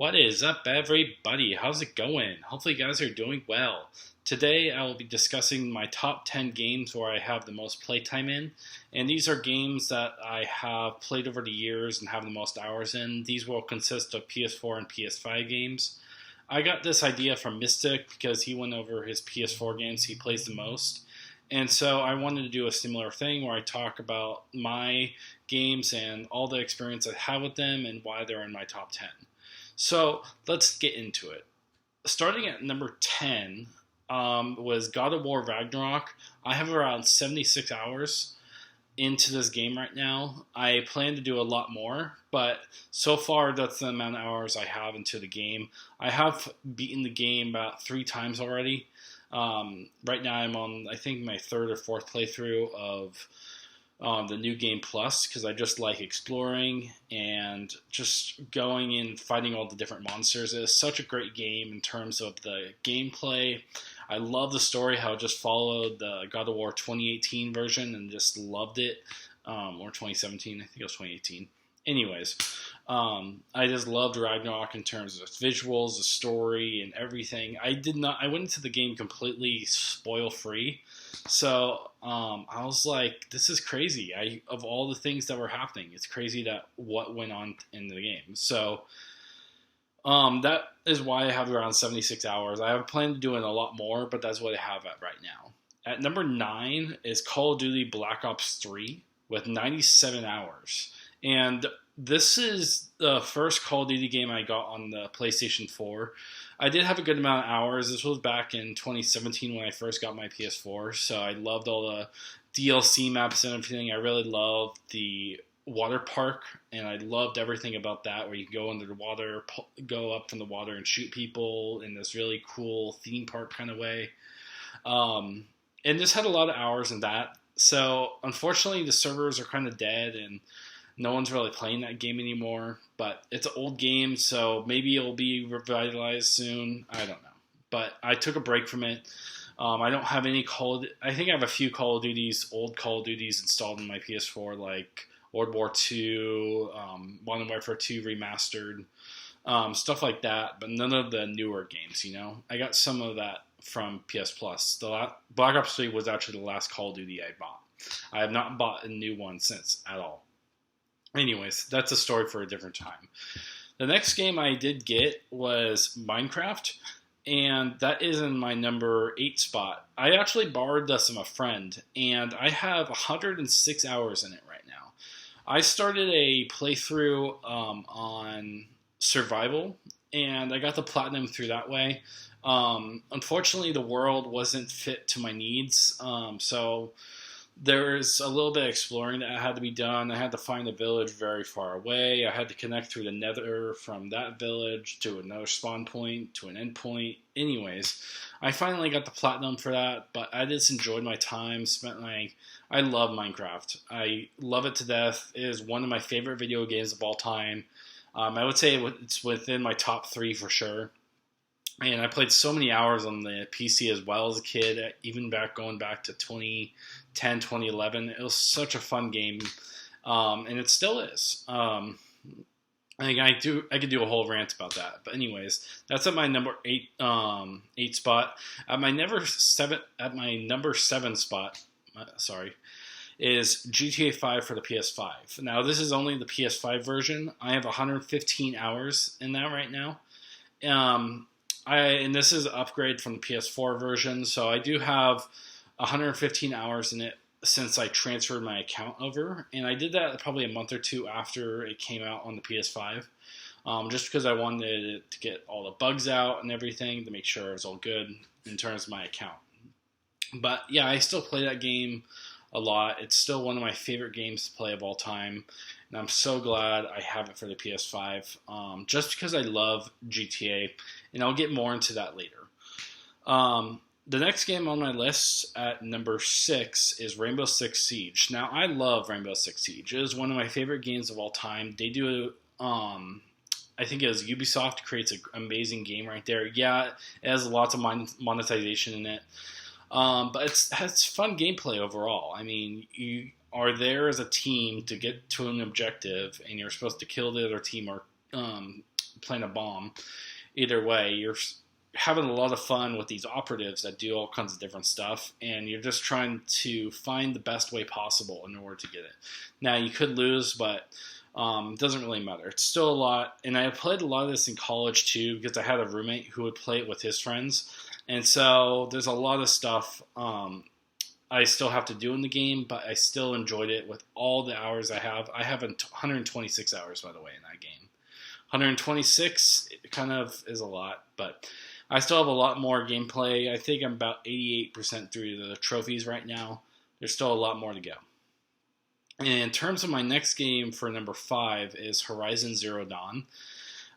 What is up, everybody? How's it going? Hopefully, you guys are doing well. Today, I will be discussing my top 10 games where I have the most playtime in. And these are games that I have played over the years and have the most hours in. These will consist of PS4 and PS5 games. I got this idea from Mystic because he went over his PS4 games he plays the most. And so I wanted to do a similar thing where I talk about my games and all the experience I have with them and why they're in my top 10. So let's get into it. Starting at number 10 was God of War Ragnarok. I have around 76 hours into this game right now. I plan to do a lot more, but so far that's the amount of hours I have into the game. I have beaten the game about 3 times already. Right now I'm on, I think, my third or fourth playthrough of the New Game Plus because I just like exploring and just going and fighting all the different monsters. It is such a great game in terms of the gameplay. I love the story, how it just followed the God of War 2018 version and just loved it. Or 2017, I think it was 2018. Anyways, I just loved Ragnarok in terms of its visuals, the story, and everything. I went into the game completely spoil free. So I was like, this is crazy. Of all the things that were happening, it's crazy that what went on in the game. So that is why I have around 76 hours. I have planned to do it a lot more, but that's what I have at right now. At number 9 is Call of Duty Black Ops 3 with 97 hours. And this is the first Call of Duty game I got on the PlayStation 4. I did have a good amount of hours. This was back in 2017 when I first got my PS4. So I loved all the DLC maps and everything. I really loved the water park, and I loved everything about that, where you can go under the water, go up from the water and shoot people in this really cool theme park kind of way. And this had a lot of hours in that. So unfortunately, the servers are kind of dead, and no one's really playing that game anymore, but it's an old game, so maybe it'll be revitalized soon. I don't know. But I took a break from it. I don't have any I think I have a few Call of Duties, old Call of Duties installed in my PS4, like World War II, Modern Warfare 2 Remastered, stuff like that, but none of the newer games, I got some of that from PS Plus. Black Ops 3 was actually the last Call of Duty I bought. I have not bought a new one since at all. Anyways, that's a story for a different time. The next game I did get was Minecraft, and that is in my number 8 spot. I actually borrowed this from a friend, and I have 106 hours in it right now. I started a playthrough on survival, and I got the platinum through that way. Unfortunately, the world wasn't fit to my needs, so there's a little bit of exploring that had to be done. I had to find a village very far away. I had to connect through the nether from that village to another spawn point, to an end point. Anyways, I finally got the platinum for that, but I just enjoyed my time. I love Minecraft. I love it to death. It is one of my favorite video games of all time. I would say it's within my top 3 for sure. And I played so many hours on the PC as well as a kid, even going back to 2010, 2011. It was such a fun game, and it still is. I think I could do a whole rant about that. But anyways, that's at my number 8 spot. At my number 7 spot, is GTA 5 for the PS5. Now this is only the PS5 version. I have 115 hours in that right now. And this is an upgrade from the PS4 version, so I do have 115 hours in it since I transferred my account over, and I did that probably a month or 2 after it came out on the PS5, just because I wanted it to get all the bugs out and everything to make sure it was all good in terms of my account. But yeah, I still play that game a lot. It's still one of my favorite games to play of all time. And I'm so glad I have it for the PS5, just because I love GTA, and I'll get more into that later. The next game on my list at number 6 is Rainbow Six Siege. Now, I love Rainbow Six Siege. It is one of my favorite games of all time. They do, I think it was Ubisoft creates an amazing game right there. Yeah, it has lots of monetization in it. But it has fun gameplay overall. I mean, you are there as a team to get to an objective, and you're supposed to kill the other team or plant a bomb. Either way, you're having a lot of fun with these operatives that do all kinds of different stuff, and you're just trying to find the best way possible in order to get it. Now, you could lose, but it doesn't really matter. It's still a lot, and I played a lot of this in college too because I had a roommate who would play it with his friends, and so there's a lot of stuff I still have to do in the game, but I still enjoyed it with all the hours I have. I have 126 hours, by the way, in that game. 126 it kind of is a lot, but I still have a lot more gameplay. I think I'm about 88% through the trophies right now. There's still a lot more to go. And in terms of my next game for number 5 is Horizon Zero Dawn.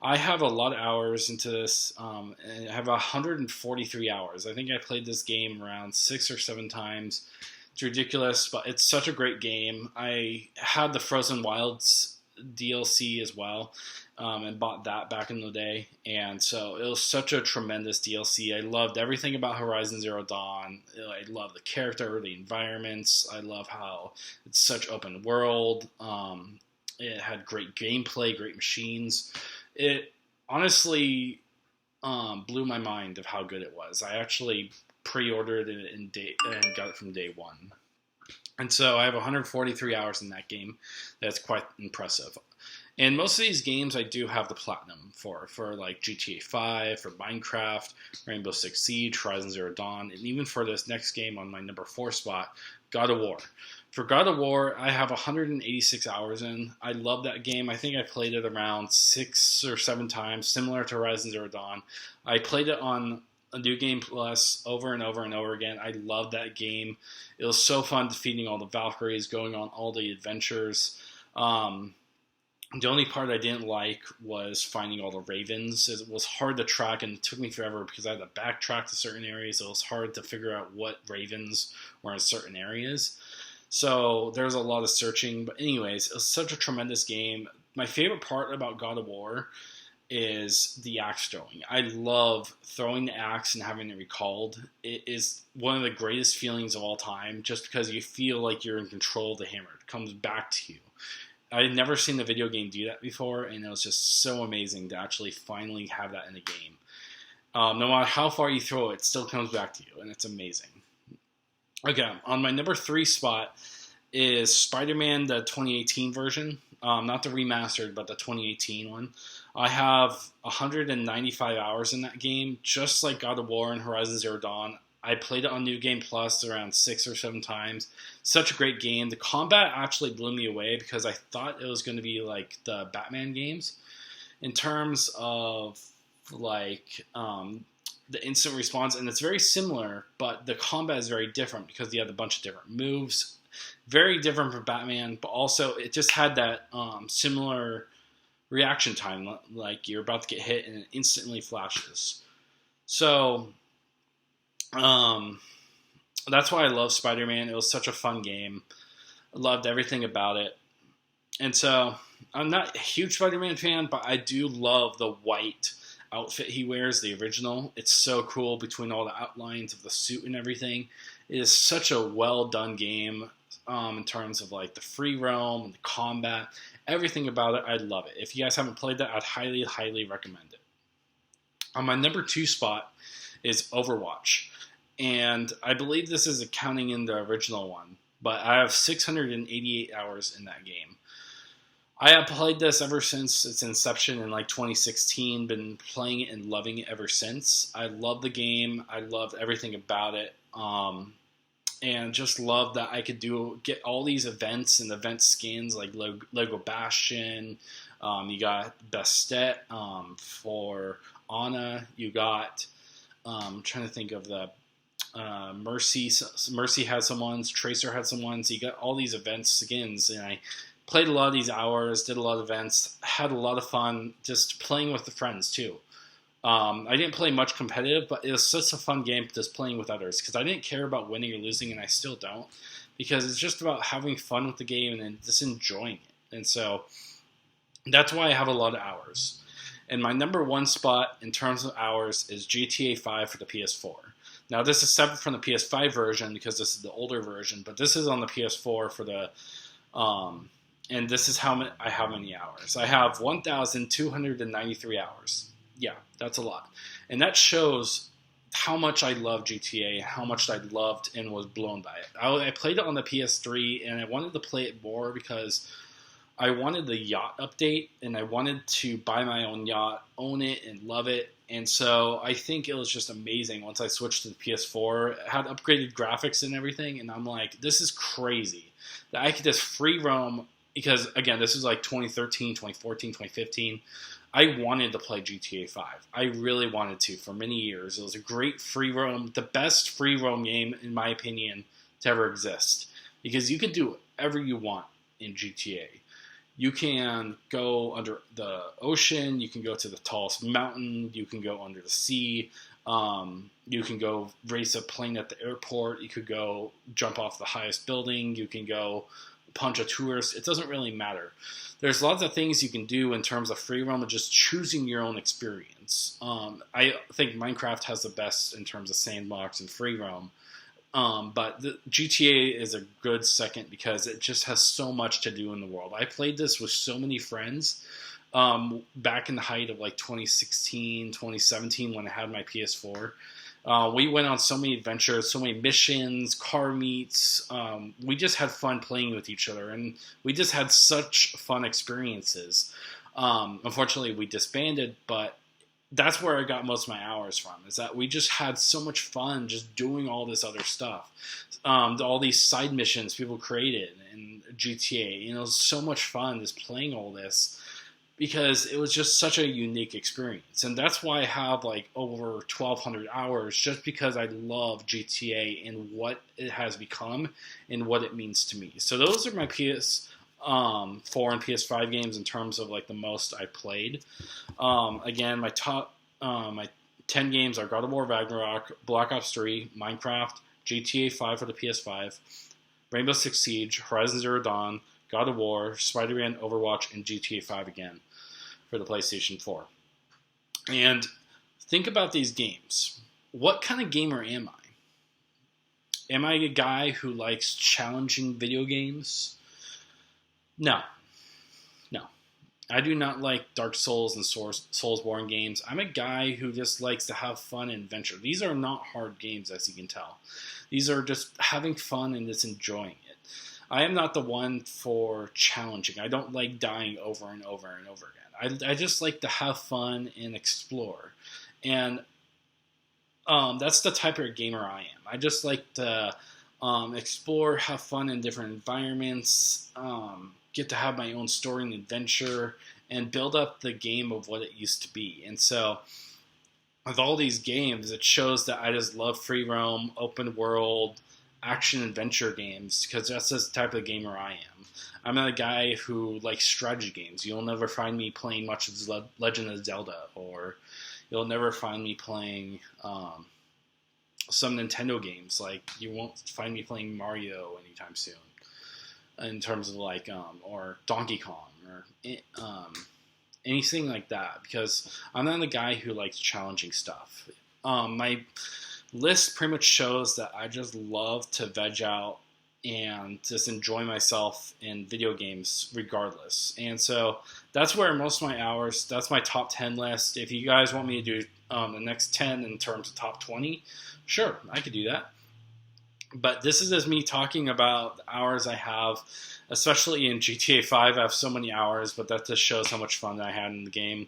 I have a lot of hours into this, and I have 143 hours. I think I played this game around 6 or 7 times. It's ridiculous, but it's such a great game. I had the Frozen Wilds DLC as well, and bought that back in the day. And so it was such a tremendous DLC. I loved everything about Horizon Zero Dawn. I love the character, the environments. I love how it's such open world. It had great gameplay, great machines. It honestly blew my mind of how good it was. I actually pre-ordered it and got it from day one. And so I have 143 hours in that game. That's quite impressive. And most of these games I do have the platinum for like GTA 5, for Minecraft, Rainbow Six Siege, Horizon Zero Dawn, and even for this next game on my number 4 spot, God of War. For God of War, I have 186 hours in. I love that game. I think I played it around 6 or 7 times, similar to Horizon Zero Dawn. I played it on a New Game Plus over and over and over again. I loved that game. It was so fun defeating all the Valkyries, going on all the adventures. The only part I didn't like was finding all the ravens. It was hard to track, and it took me forever because I had to backtrack to certain areas. It was hard to figure out what ravens were in certain areas. So there was a lot of searching. But anyways, it was such a tremendous game. My favorite part about God of War is the axe throwing. I love throwing the axe and having it recalled. It is one of the greatest feelings of all time, just because you feel like you're in control of the hammer. It comes back to you. I had never seen the video game do that before, and it was just so amazing to actually finally have that in the game. No matter how far you throw it, it still comes back to you, and it's amazing. Okay, on my number 3 spot is Spider-Man, the 2018 version. Not the remastered, but the 2018 one. I have 195 hours in that game, just like God of War and Horizon Zero Dawn. I played it on New Game Plus around 6 or 7 times. Such a great game. The combat actually blew me away because I thought it was going to be like the Batman games in terms of like the instant response, and it's very similar, but the combat is very different because you have a bunch of different moves. Very different from Batman, but also it just had that similar reaction time, like you're about to get hit and it instantly flashes. So that's why I love Spider-Man. It was such a fun game. I loved everything about it. And so I'm not a huge Spider-Man fan, but I do love the white outfit he wears, the original. It's so cool between all the outlines of the suit and everything. It is such a well done game in terms of like the free roam and the combat. Everything about it, I love it. If you guys haven't played that, I'd highly, highly recommend it. On my number 2 spot is Overwatch. And I believe this is accounting in the original one, but I have 688 hours in that game. I have played this ever since its inception in like 2016, been playing it and loving it ever since. I love the game. I loved everything about it. And just love that I could get all these events and event skins like Lego Bastion. You got Bastet for Ana. You got, I'm trying to think of the Mercy. Mercy had some ones. Tracer had some ones. You got all these event skins, and I played a lot of these hours, did a lot of events, had a lot of fun just playing with the friends too. I didn't play much competitive, but it was such a fun game just playing with others because I didn't care about winning or losing, and I still don't, because it's just about having fun with the game and just enjoying it. And so that's why I have a lot of hours. And my number 1 spot in terms of hours is GTA 5 for the PS4. Now this is separate from the PS5 version because this is the older version, but this is on the PS4 for the and this is how many hours. I have 1,293 hours. Yeah, that's a lot. And that shows how much I love GTA, how much I loved and was blown by it. I played it on the PS3, and I wanted to play it more because I wanted the yacht update, and I wanted to buy my own yacht, own it, and love it. And so I think it was just amazing once I switched to the PS4. It had upgraded graphics and everything, and I'm like, this is crazy that I could just free roam. Because, again, this is like 2013, 2014, 2015. I wanted to play GTA 5. I really wanted to for many years. It was a great free roam, the best free roam game, in my opinion, to ever exist. Because you can do whatever you want in GTA. You can go under the ocean. You can go to the tallest mountain. You can go under the sea. You can go race a plane at the airport. You could go jump off the highest building. You can go punch a tourist. It doesn't really matter. There's lots of things you can do in terms of free roam and just choosing your own experience. I think Minecraft has the best in terms of sandbox and free roam. But the GTA is a good second because it just has so much to do in the world. I played this with so many friends back in the height of like 2016, 2017 when I had my PS4. We went on so many adventures, so many missions, car meets. We just had fun playing with each other, and we just had such fun experiences. Unfortunately, we disbanded, but that's where I got most of my hours from, is that we just had so much fun just doing all this other stuff. All these side missions people created in GTA. It was so much fun just playing all this, because it was just such a unique experience. And that's why I have like over 1,200 hours, just because I love GTA and what it has become and what it means to me. So those are my PS4 and PS5 games in terms of like the most I played. Again, my top my 10 games are God of War Ragnarok, Black Ops 3, Minecraft, GTA 5 for the PS5, Rainbow Six Siege, Horizon Zero Dawn, God of War, Spider-Man, Overwatch, and GTA 5 again for the PlayStation 4. And think about these games. What kind of gamer am I? Am I a guy who likes challenging video games? No. I do not like Dark Souls and Soulsborne games. I'm a guy who just likes to have fun and adventure. These are not hard games, as you can tell. These are just having fun and just enjoying it. I am not the one for challenging. I don't like dying over and over and over again. I just like to have fun and explore. And that's the type of gamer I am. I just like to explore, have fun in different environments, get to have my own story and adventure, and build up the game of what it used to be. And so with all these games, it shows that I just love free roam, open world, action adventure games, because that's the type of gamer I am. I'm not a guy who likes strategy games. You'll never find me playing much of Legend of Zelda, or you'll never find me playing some Nintendo games. Like, you won't find me playing Mario anytime soon, in terms of like or Donkey Kong or anything like that, because I'm not a guy who likes challenging stuff. My list pretty much shows that I just love to veg out and just enjoy myself in video games regardless. And so that's where most of my hours, that's my top 10 list. If you guys want me to do the next 10 in terms of top 20, sure, I could do that. But this is just me talking about the hours I have, especially in GTA 5. I have so many hours, but that just shows how much fun I had in the game.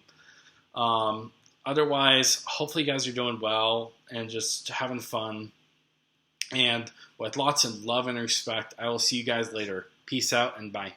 Otherwise, hopefully you guys are doing well and just having fun. And with lots of love and respect, I will see you guys later. Peace out and bye.